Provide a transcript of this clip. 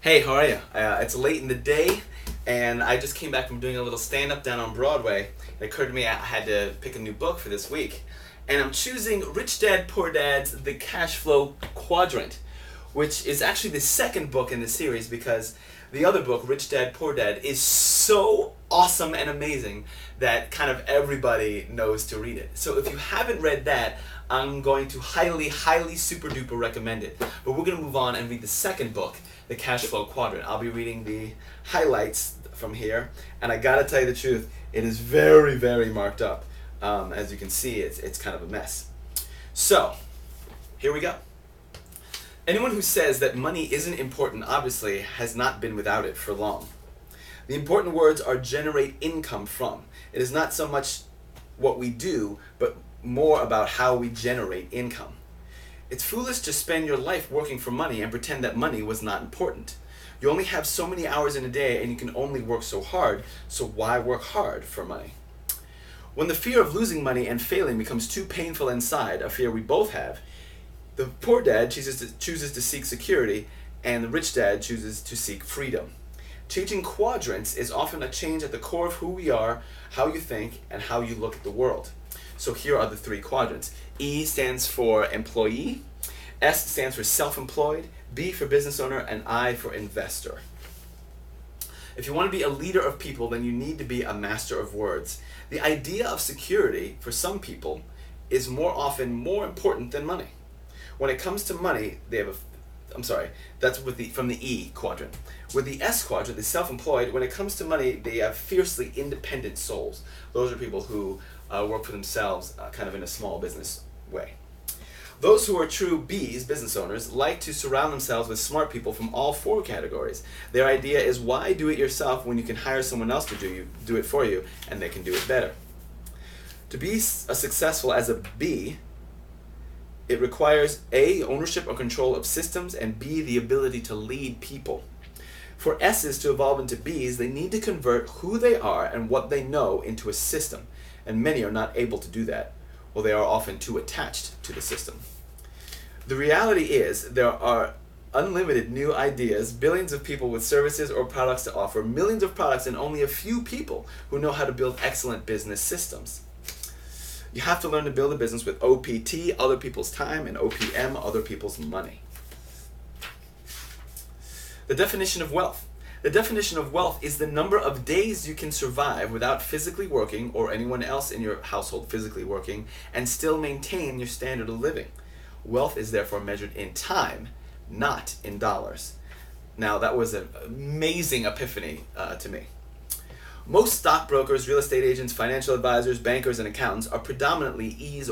Hey, how are you? It's late in the day, and I just came back from doing a little stand-up down on Broadway. It occurred to me I had to pick a new book for this week, and I'm choosing Rich Dad, Poor Dad's The Cashflow Quadrant, which is actually the second book in the series because the other book, Rich Dad, Poor Dad, is so awesome and amazing that kind of everybody knows to read it. So if you haven't read that, I'm going to highly, highly super duper recommend it. But we're going to move on and read the second book, The Cashflow Quadrant. I'll be reading the highlights from here, and I gotta tell you the truth, it is very, very marked up. As you can see, it's kind of a mess. So, here we go. Anyone who says that money isn't important obviously has not been without it for long. The important words are generate income from. It is not so much what we do, but more about how we generate income. It's foolish to spend your life working for money and pretend that money was not important. You only have so many hours in a day and you can only work so hard, so why work hard for money? When the fear of losing money and failing becomes too painful inside, a fear we both have, the poor dad chooses to seek security, and the rich dad chooses to seek freedom. Changing quadrants is often a change at the core of who we are, how you think, and how you look at the world. So here are the three quadrants. E stands for employee, S stands for self-employed, B for business owner, and I for investor. If you want to be a leader of people, then you need to be a master of words. The idea of security, for some people, is more often more important than money. When it comes to money, that's from the E quadrant. With the S quadrant, the self-employed, when it comes to money, they have fiercely independent souls. Those are people who work for themselves, kind of in a small business way. Those who are true Bs, business owners, like to surround themselves with smart people from all four categories. Their idea is, why do it yourself when you can hire someone else to do it for you, and they can do it better? To be successful as a B, it requires A, ownership or control of systems, and B, the ability to lead people. For S's to evolve into Bs, they need to convert who they are and what they know into a system, and many are not able to do that, or they are often too attached to the system. The reality is there are unlimited new ideas, billions of people with services or products to offer, millions of products, and only a few people who know how to build excellent business systems. You have to learn to build a business with OPT, other people's time, and OPM, other people's money. The definition of wealth. The definition of wealth is the number of days you can survive without physically working, or anyone else in your household physically working, and still maintain your standard of living. Wealth is therefore measured in time, not in dollars. Now, that was an amazing epiphany to me. Most stockbrokers, real estate agents, financial advisors, bankers, and accountants are predominantly E's